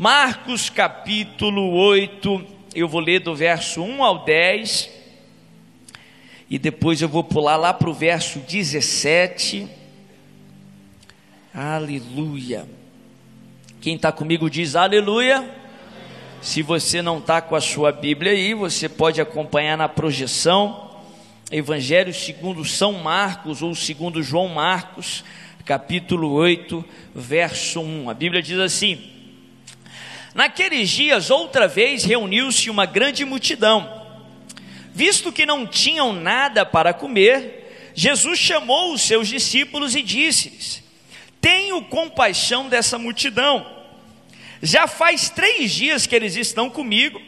Marcos capítulo 8, eu vou ler do verso 1 ao 10, e depois eu vou pular lá para o verso 17, aleluia. Quem está comigo diz aleluia. Se você não está com a sua Bíblia aí, você pode acompanhar na projeção, Evangelho segundo São Marcos, ou segundo João Marcos, capítulo 8, verso 1, a Bíblia diz assim: naqueles dias outra vez reuniu-se uma grande multidão. Visto que não tinham nada para comer, Jesus chamou os seus discípulos e disse-lhes: tenho compaixão dessa multidão, já faz 3 dias que eles estão comigo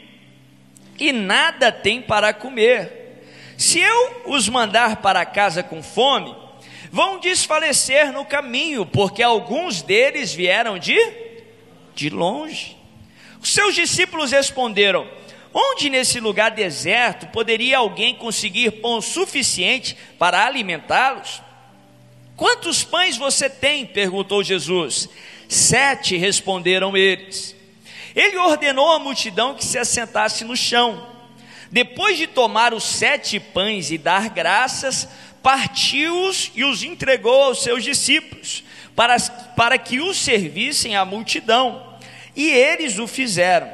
e nada têm para comer. Se eu os mandar para casa com fome, vão desfalecer no caminho, porque alguns deles vieram de longe. Os seus discípulos responderam: onde nesse lugar deserto poderia alguém conseguir pão suficiente para alimentá-los? Quantos pães você tem? Perguntou Jesus. 7, responderam eles. Ele ordenou à multidão que se assentasse no chão. Depois de tomar os 7 pães e dar graças, partiu-os e os entregou aos seus discípulos, para que os servissem à multidão. E eles o fizeram.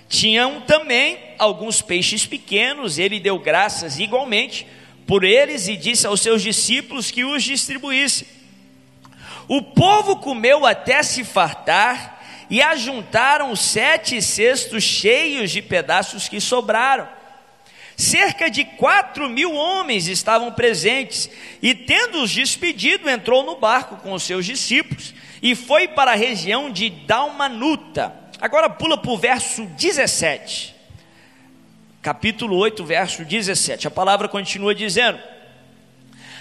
Tinham também alguns peixes pequenos, ele deu graças igualmente por eles e disse aos seus discípulos que os distribuíssem. O povo comeu até se fartar e ajuntaram 7 cestos cheios de pedaços que sobraram. Cerca de 4.000 homens estavam presentes, e tendo-os despedido, entrou no barco com os seus discípulos e foi para a região de Dalmanuta. Agora pula para o verso 17, capítulo 8, verso 17, a palavra continua dizendo: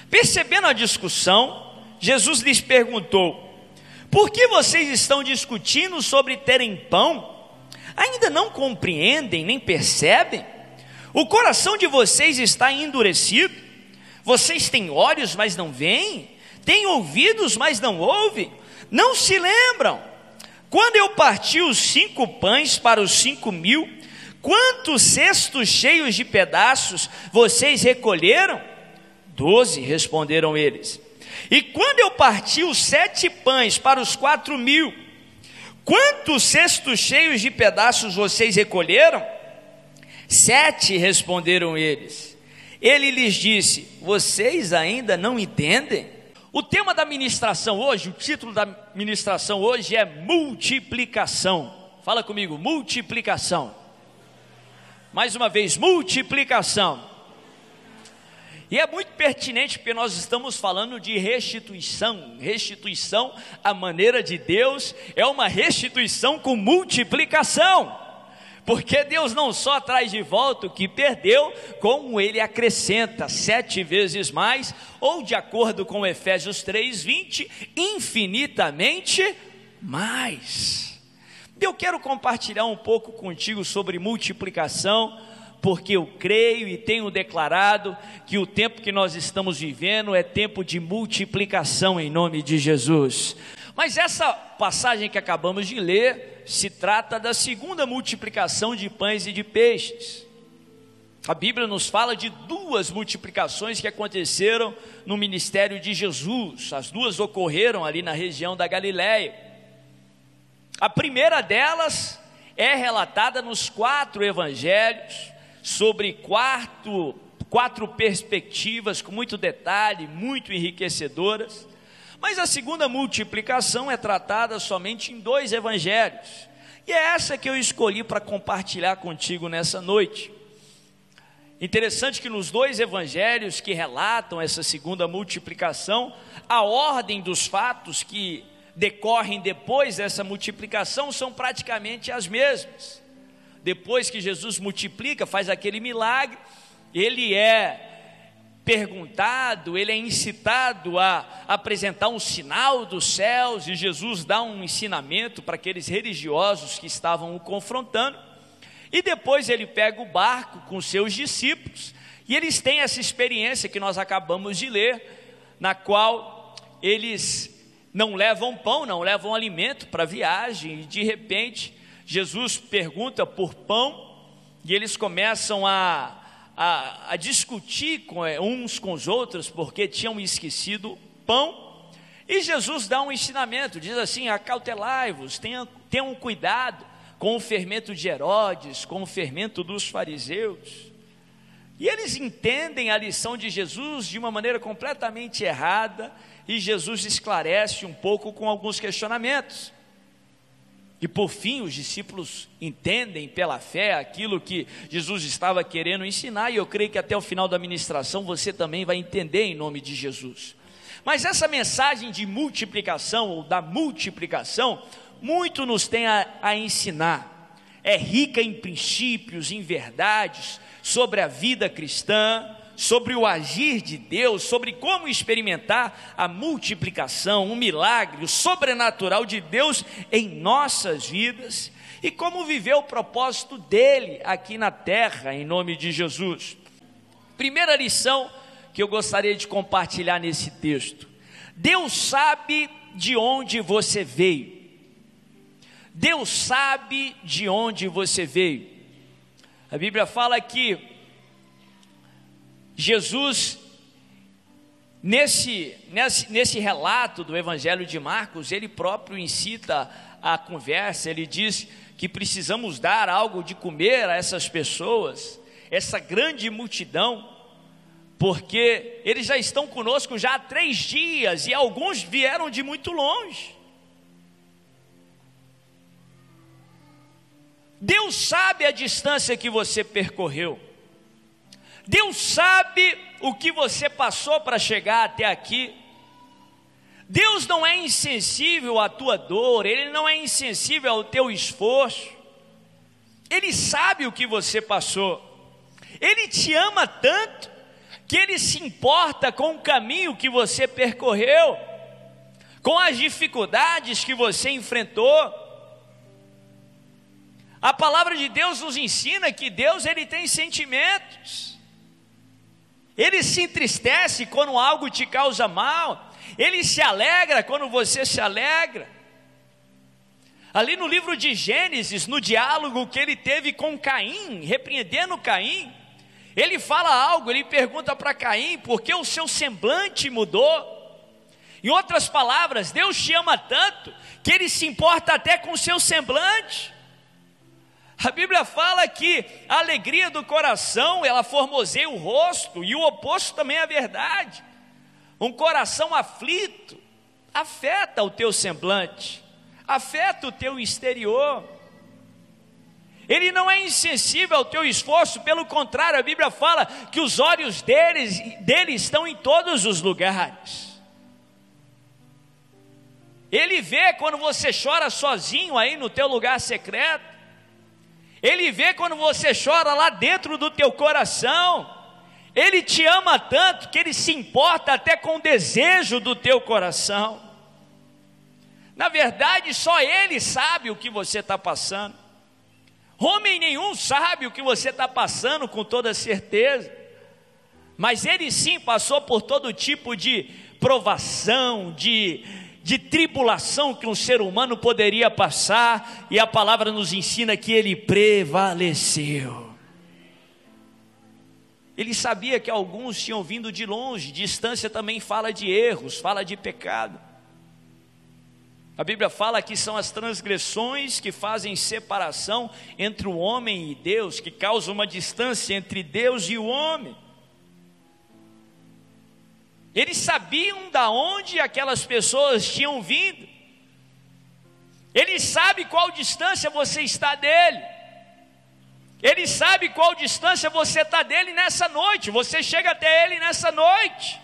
percebendo a discussão, Jesus lhes perguntou: por que vocês estão discutindo sobre terem pão? Ainda não compreendem nem percebem? O coração de vocês está endurecido? Vocês têm olhos, mas não veem? Têm ouvidos, mas não ouvem? Não se lembram? Quando eu parti os 5 pães para os 5.000, quantos cestos cheios de pedaços vocês recolheram? 12, responderam eles. E quando eu parti os 7 pães para os 4.000, quantos cestos cheios de pedaços vocês recolheram? 7, responderam eles. Ele lhes disse: vocês ainda não entendem? O tema da ministração hoje, o título da ministração hoje é multiplicação. Fala comigo, multiplicação. Mais uma vez, multiplicação. E é muito pertinente porque nós estamos falando de restituição. Restituição à maneira de Deus é uma restituição com multiplicação. Porque Deus não só traz de volta o que perdeu, como Ele acrescenta 7 vezes mais, ou de acordo com Efésios 3:20, infinitamente mais. Eu quero compartilhar um pouco contigo sobre multiplicação, porque eu creio e tenho declarado que o tempo que nós estamos vivendo é tempo de multiplicação em nome de Jesus. Mas essa passagem que acabamos de ler se trata da segunda multiplicação de pães e de peixes. A Bíblia nos fala de 2 multiplicações que aconteceram no ministério de Jesus. As 2 ocorreram ali na região da Galileia. A primeira delas é relatada nos 4 evangelhos, sobre 4 perspectivas com muito detalhe, muito enriquecedoras. Mas a segunda multiplicação é tratada somente em 2 evangelhos, e é essa que eu escolhi para compartilhar contigo nessa noite. Interessante que nos 2 evangelhos que relatam essa segunda multiplicação, a ordem dos fatos que decorrem depois dessa multiplicação são praticamente as mesmas. Depois que Jesus multiplica, faz aquele milagre, ele é perguntado, ele é incitado a apresentar um sinal dos céus, e Jesus dá um ensinamento para aqueles religiosos que estavam o confrontando, e depois ele pega o barco com seus discípulos, e eles têm essa experiência que nós acabamos de ler, na qual eles não levam pão, não levam alimento para a viagem, e de repente Jesus pergunta por pão, e eles começam a discutir uns com os outros, porque tinham esquecido pão, e Jesus dá um ensinamento, diz assim: acautelai-vos, tenham cuidado com o fermento de Herodes, com o fermento dos fariseus. E eles entendem a lição de Jesus de uma maneira completamente errada, e Jesus esclarece um pouco com alguns questionamentos. E por fim os discípulos entendem pela fé aquilo que Jesus estava querendo ensinar, e eu creio que até o final da ministração você também vai entender em nome de Jesus. Mas essa mensagem de multiplicação, ou da multiplicação, muito nos tem a ensinar. É rica em princípios, em verdades, sobre a vida cristã, sobre o agir de Deus, sobre como experimentar a multiplicação, o milagre, o sobrenatural de Deus em nossas vidas, e como viver o propósito dele aqui na terra, em nome de Jesus. Primeira lição que eu gostaria de compartilhar nesse texto: Deus sabe de onde você veio. Deus sabe de onde você veio. A Bíblia fala que Jesus, nesse relato do Evangelho de Marcos, ele próprio incita a conversa. Ele diz que precisamos dar algo de comer a essas pessoas, essa grande multidão, porque eles já estão conosco já há 3 dias, e alguns vieram de muito longe. Deus sabe a distância que você percorreu. Deus sabe o que você passou para chegar até aqui. Deus não é insensível à tua dor, Ele não é insensível ao teu esforço. Ele sabe o que você passou. Ele te ama tanto que Ele se importa com o caminho que você percorreu, com as dificuldades que você enfrentou. A palavra de Deus nos ensina que Deus, Ele tem sentimentos. Ele se entristece quando algo te causa mal. Ele se alegra quando você se alegra. Ali no livro de Gênesis, no diálogo que ele teve com Caim, repreendendo Caim, ele fala algo, ele pergunta para Caim: por que o seu semblante mudou? Em outras palavras, Deus te ama tanto que Ele se importa até com o seu semblante. A Bíblia fala que a alegria do coração, ela formoseia o rosto, e o oposto também é verdade. Um coração aflito afeta o teu semblante, afeta o teu exterior. Ele não é insensível ao teu esforço, pelo contrário, a Bíblia fala que os olhos dele estão em todos os lugares. Ele vê quando você chora sozinho aí no teu lugar secreto. Ele vê quando você chora lá dentro do teu coração. Ele te ama tanto que Ele se importa até com o desejo do teu coração. Na verdade, só Ele sabe o que você está passando. Homem nenhum sabe o que você está passando com toda certeza. Mas Ele sim passou por todo tipo de provação, de tribulação que um ser humano poderia passar, e a palavra nos ensina que Ele prevaleceu. Ele sabia que alguns tinham vindo de longe. Distância também fala de erros, fala de pecado. A Bíblia fala que são as transgressões que fazem separação entre o homem e Deus, que causam uma distância entre Deus e o homem. Eles sabiam da onde aquelas pessoas tinham vindo. Ele sabe qual distância você está dele. Ele sabe qual distância você está dele nessa noite. Você chega até ele nessa noite.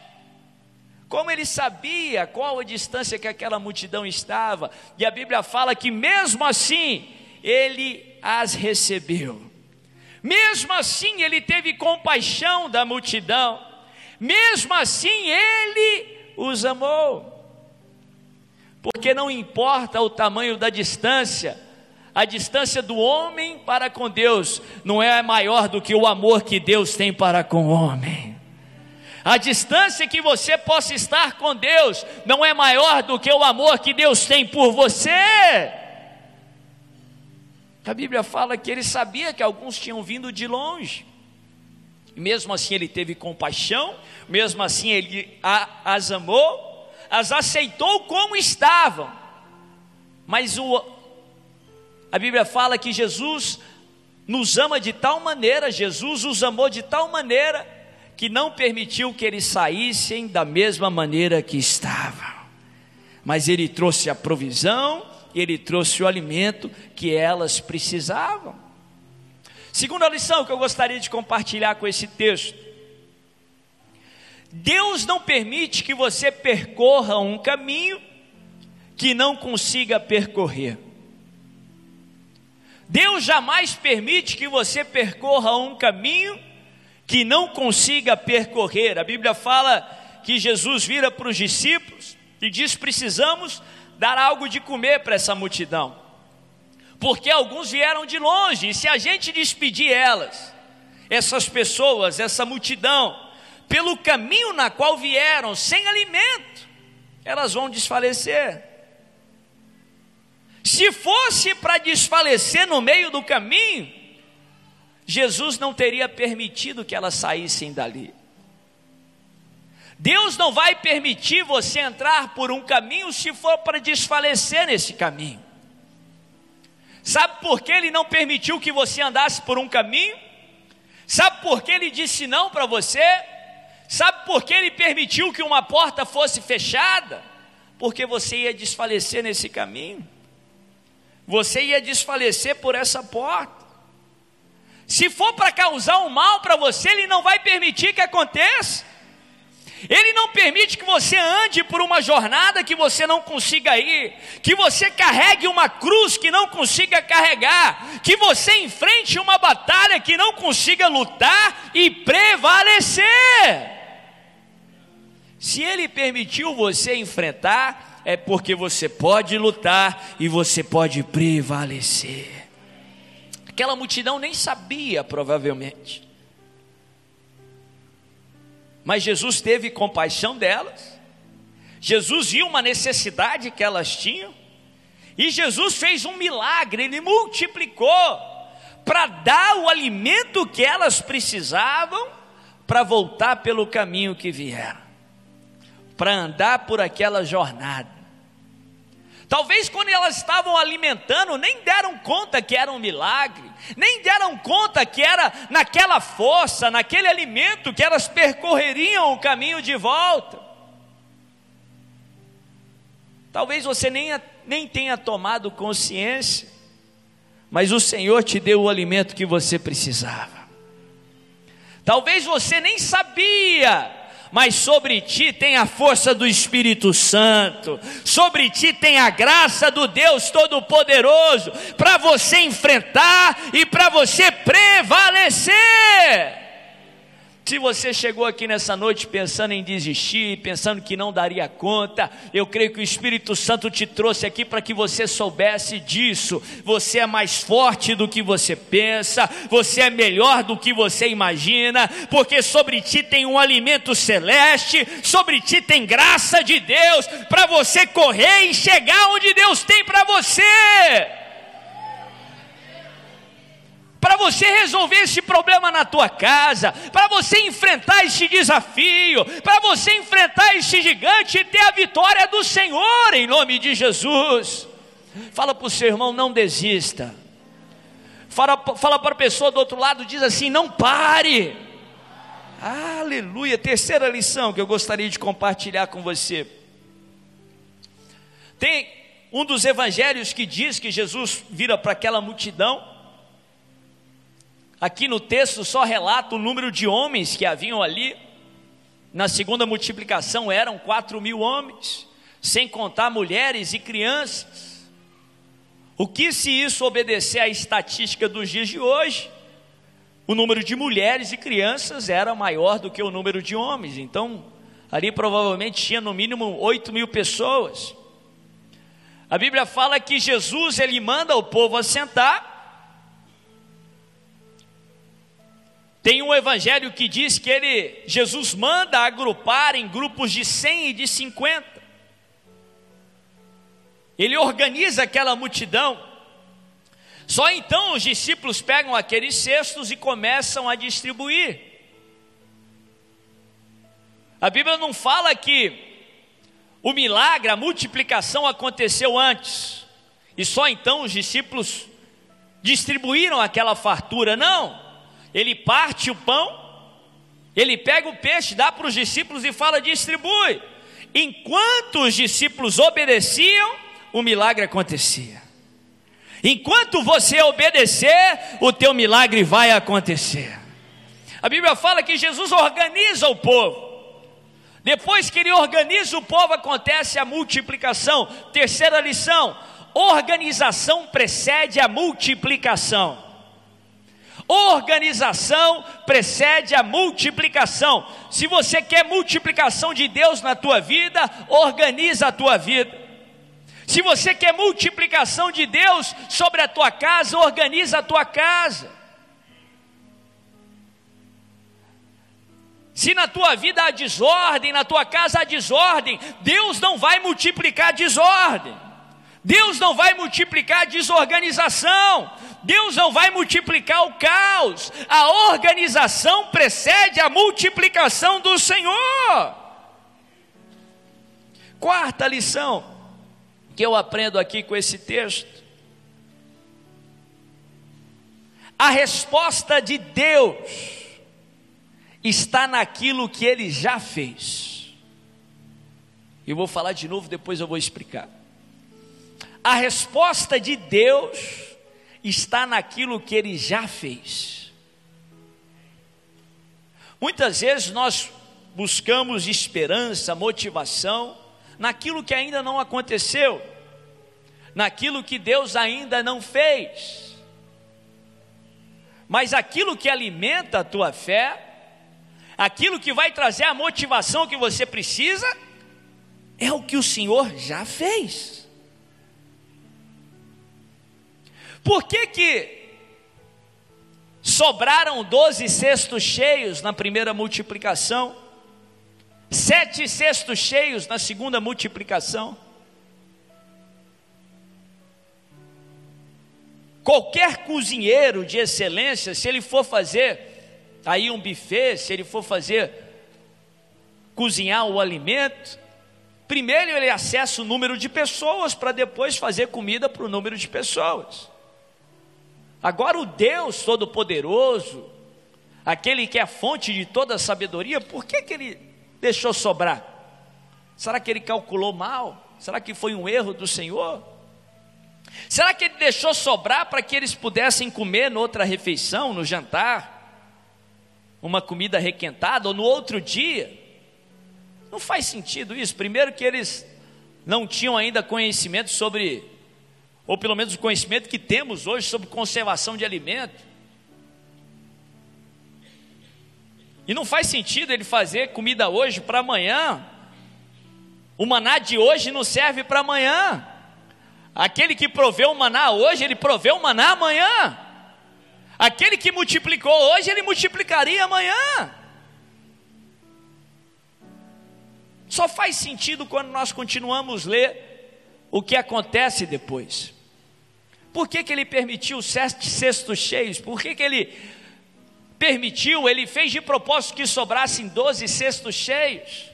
Como ele sabia qual a distância que aquela multidão estava. E a Bíblia fala que mesmo assim, ele as recebeu. Mesmo assim, ele teve compaixão da multidão. Mesmo assim, Ele os amou. Porque não importa o tamanho da distância, a distância do homem para com Deus não é maior do que o amor que Deus tem para com o homem. A distância que você possa estar com Deus não é maior do que o amor que Deus tem por você. A Bíblia fala que ele sabia que alguns tinham vindo de longe, e mesmo assim ele teve compaixão, mesmo assim ele as amou, as aceitou como estavam. Mas a Bíblia fala que Jesus nos ama de tal maneira, Jesus os amou de tal maneira, que não permitiu que eles saíssem da mesma maneira que estavam, mas ele trouxe a provisão, ele trouxe o alimento que elas precisavam. Segunda lição que eu gostaria de compartilhar com esse texto: Deus não permite que você percorra um caminho que não consiga percorrer. Deus jamais permite que você percorra um caminho que não consiga percorrer. A Bíblia fala que Jesus vira para os discípulos e diz: precisamos dar algo de comer para essa multidão, porque alguns vieram de longe, e se a gente despedir essas pessoas, essa multidão, pelo caminho na qual vieram, sem alimento, elas vão desfalecer. Se fosse para desfalecer no meio do caminho, Jesus não teria permitido que elas saíssem dali. Deus não vai permitir você entrar por um caminho se for para desfalecer nesse caminho. Sabe por que Ele não permitiu que você andasse por um caminho? Sabe por que Ele disse não para você? Sabe por que Ele permitiu que uma porta fosse fechada? Porque você ia desfalecer nesse caminho. Você ia desfalecer por essa porta. Se for para causar um mal para você, Ele não vai permitir que aconteça. Ele não permite que você ande por uma jornada que você não consiga ir, que você carregue uma cruz que não consiga carregar, que você enfrente uma batalha que não consiga lutar e prevalecer. Se Ele permitiu você enfrentar, é porque você pode lutar e você pode prevalecer. Aquela multidão nem sabia, provavelmente, mas Jesus teve compaixão delas. Jesus viu uma necessidade que elas tinham, e Jesus fez um milagre. Ele multiplicou para dar o alimento que elas precisavam para voltar pelo caminho que vieram, para andar por aquela jornada. Talvez quando elas estavam alimentando, nem deram conta que era um milagre, nem deram conta que era naquela força, naquele alimento que elas percorreriam o caminho de volta. Talvez você nem tenha tomado consciência, mas o Senhor te deu o alimento que você precisava. Talvez você nem sabia, mas sobre ti tem a força do Espírito Santo, sobre ti tem a graça do Deus Todo-Poderoso, para você enfrentar e para você prevalecer. Se você chegou aqui nessa noite pensando em desistir, pensando que não daria conta, eu creio que o Espírito Santo te trouxe aqui para que você soubesse disso. Você é mais forte do que você pensa, você é melhor do que você imagina, porque sobre ti tem um alimento celeste, sobre ti tem graça de Deus, para você correr e chegar onde Deus tem para você. Para você resolver esse problema na tua casa, para você enfrentar esse desafio, para você enfrentar esse gigante e ter a vitória do Senhor, em nome de Jesus. Fala para o seu irmão: não desista. Fala para a pessoa do outro lado, diz assim: não pare. Aleluia. Terceira lição que eu gostaria de compartilhar com você. Tem um dos evangelhos que diz que Jesus vira para aquela multidão. Aqui no texto só relata o número de homens que haviam ali. Na segunda multiplicação eram 4.000 homens, sem contar mulheres e crianças. O que se isso obedecer à estatística dos dias de hoje, o número de mulheres e crianças era maior do que o número de homens. Então ali provavelmente tinha no mínimo 8.000 pessoas. A Bíblia fala que Jesus, ele manda o povo assentar. Tem um evangelho que diz que Jesus manda agrupar em grupos de 100 e de 50. Ele organiza aquela multidão. Só então os discípulos pegam aqueles cestos e começam a distribuir. A Bíblia não fala que o milagre, a multiplicação aconteceu antes, e só então os discípulos distribuíram aquela fartura. Não, ele parte o pão, ele pega o peixe, dá para os discípulos e fala: distribui. Enquanto os discípulos obedeciam, o milagre acontecia. Enquanto você obedecer, o teu milagre vai acontecer. A Bíblia fala que Jesus organiza o povo. Depois que ele organiza o povo, acontece a multiplicação. Terceira lição: organização precede a multiplicação. Organização precede a multiplicação. Se você quer multiplicação de Deus na tua vida, organiza a tua vida. Se você quer multiplicação de Deus sobre a tua casa, organiza a tua casa. Se na tua vida há desordem, na tua casa há desordem, Deus não vai multiplicar desordem. Deus não vai multiplicar desorganização. Deus não vai multiplicar o caos. A organização precede a multiplicação do Senhor. Quarta lição que eu aprendo aqui com esse texto: a resposta de Deus está naquilo que Ele já fez. Eu vou falar de novo, depois eu vou explicar. A resposta de Deus está naquilo que Ele já fez. Muitas vezes nós buscamos esperança, motivação naquilo que ainda não aconteceu, naquilo que Deus ainda não fez. Mas aquilo que alimenta a tua fé, aquilo que vai trazer a motivação que você precisa, é o que o Senhor já fez. Por que sobraram 12 cestos cheios na primeira multiplicação, 7 cestos cheios na segunda multiplicação? Qualquer cozinheiro de excelência, se ele for fazer aí um buffet, se ele for cozinhar o alimento, primeiro ele acessa o número de pessoas para depois fazer comida para o número de pessoas. Agora o Deus Todo-Poderoso, aquele que é a fonte de toda a sabedoria, por que Ele deixou sobrar? Será que Ele calculou mal? Será que foi um erro do Senhor? Será que Ele deixou sobrar para que eles pudessem comer noutra refeição, no jantar, uma comida requentada, ou no outro dia? Não faz sentido isso. Primeiro que eles não tinham ainda conhecimento sobre, ou pelo menos o conhecimento que temos hoje sobre conservação de alimento. E não faz sentido ele fazer comida hoje para amanhã. O maná de hoje não serve para amanhã. Aquele que proveu o maná hoje, ele proveu o maná amanhã. Aquele que multiplicou hoje, ele multiplicaria amanhã. Só faz sentido quando nós continuamos a ler o que acontece depois. Por que Ele permitiu 7 cestos cheios? Por que Ele permitiu? Ele fez de propósito que sobrassem 12 cestos cheios.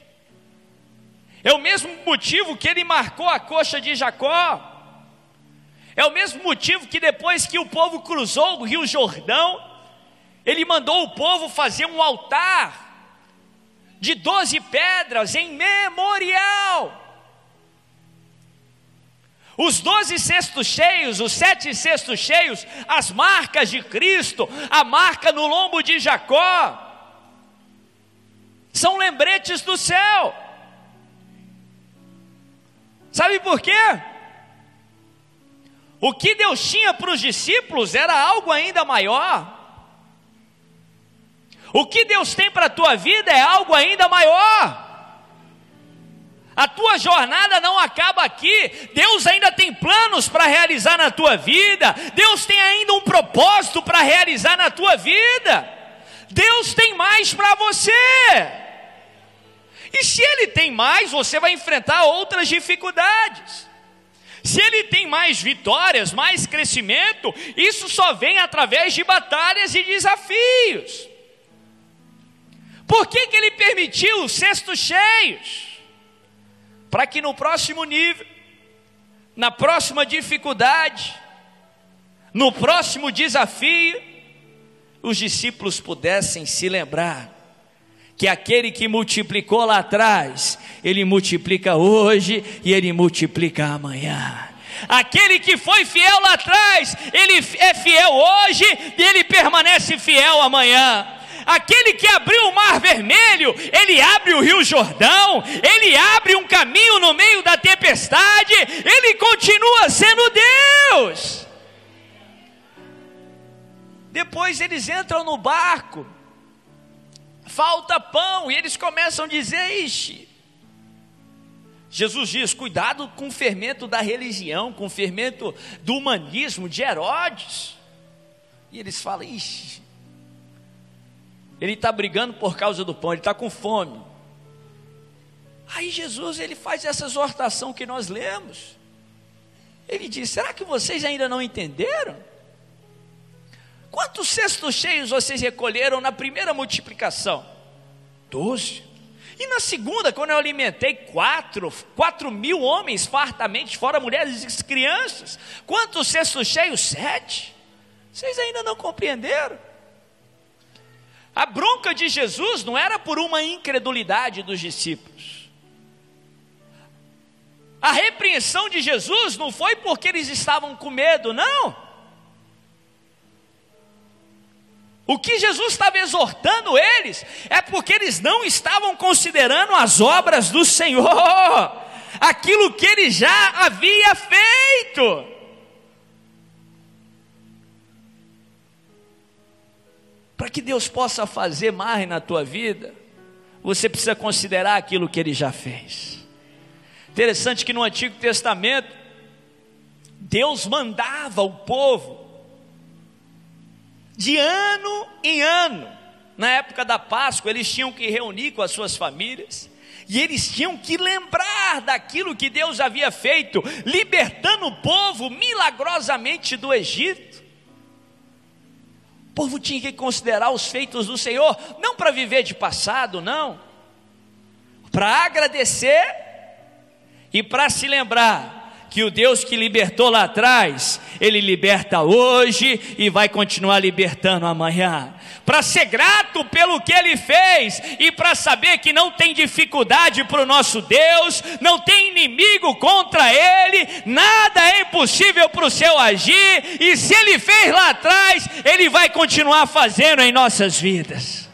É o mesmo motivo que Ele marcou a coxa de Jacó. É o mesmo motivo que depois que o povo cruzou o rio Jordão, Ele mandou o povo fazer um altar de 12 pedras em memorial. Os 12 cestos cheios, os 7 cestos cheios, as marcas de Cristo, a marca no lombo de Jacó, são lembretes do céu. Sabe por quê? O que Deus tinha para os discípulos era algo ainda maior. O que Deus tem para a tua vida é algo ainda maior. A tua jornada não acaba aqui. Deus ainda tem planos para realizar na tua vida. Deus tem ainda um propósito para realizar na tua vida. Deus tem mais para você. E se Ele tem mais, você vai enfrentar outras dificuldades. Se ele tem mais vitórias, mais crescimento, isso só vem através de batalhas e desafios. Por que ele permitiu os cestos cheios? Para que no próximo nível, na próxima dificuldade, no próximo desafio, os discípulos pudessem se lembrar que aquele que multiplicou lá atrás, ele multiplica hoje e ele multiplica amanhã. Aquele que foi fiel lá atrás, ele é fiel hoje e ele permanece fiel amanhã. Aquele que abriu o mar vermelho, ele abre o rio Jordão, ele abre um caminho no meio da tempestade, ele continua sendo Deus. Depois eles entram no barco, falta pão, e eles começam a dizer: ixi. Jesus diz: cuidado com o fermento da religião, com o fermento do humanismo, de Herodes. E eles falam: ixi, ele está brigando por causa do pão, ele está com fome. Aí Jesus, ele faz essa exortação que nós lemos. Ele diz: será que vocês ainda não entenderam? Quantos cestos cheios vocês recolheram na primeira multiplicação? 12. E na segunda, quando eu alimentei 4.000 homens fartamente, fora mulheres e crianças, quantos cestos cheios? 7. Vocês ainda não compreenderam? A bronca de Jesus não era por uma incredulidade dos discípulos. A repreensão de Jesus não foi porque eles estavam com medo, não. O que Jesus estava exortando eles é porque eles não estavam considerando as obras do Senhor, aquilo que Ele já havia feito. Para que Deus possa fazer mais na tua vida, você precisa considerar aquilo que Ele já fez. Interessante que no Antigo Testamento, Deus mandava o povo de ano em ano. Na época da Páscoa, eles tinham que reunir com as suas famílias, e eles tinham que lembrar daquilo que Deus havia feito, libertando o povo milagrosamente do Egito. O povo tinha que considerar os feitos do Senhor, não para viver de passado, não, para agradecer e para se lembrar que o Deus que libertou lá atrás, Ele liberta hoje e vai continuar libertando amanhã. Para ser grato pelo que Ele fez e para saber que não tem dificuldade para o nosso Deus, não tem inimigo contra Ele, nada é impossível para o seu agir, e se Ele fez lá atrás, Ele vai continuar fazendo em nossas vidas.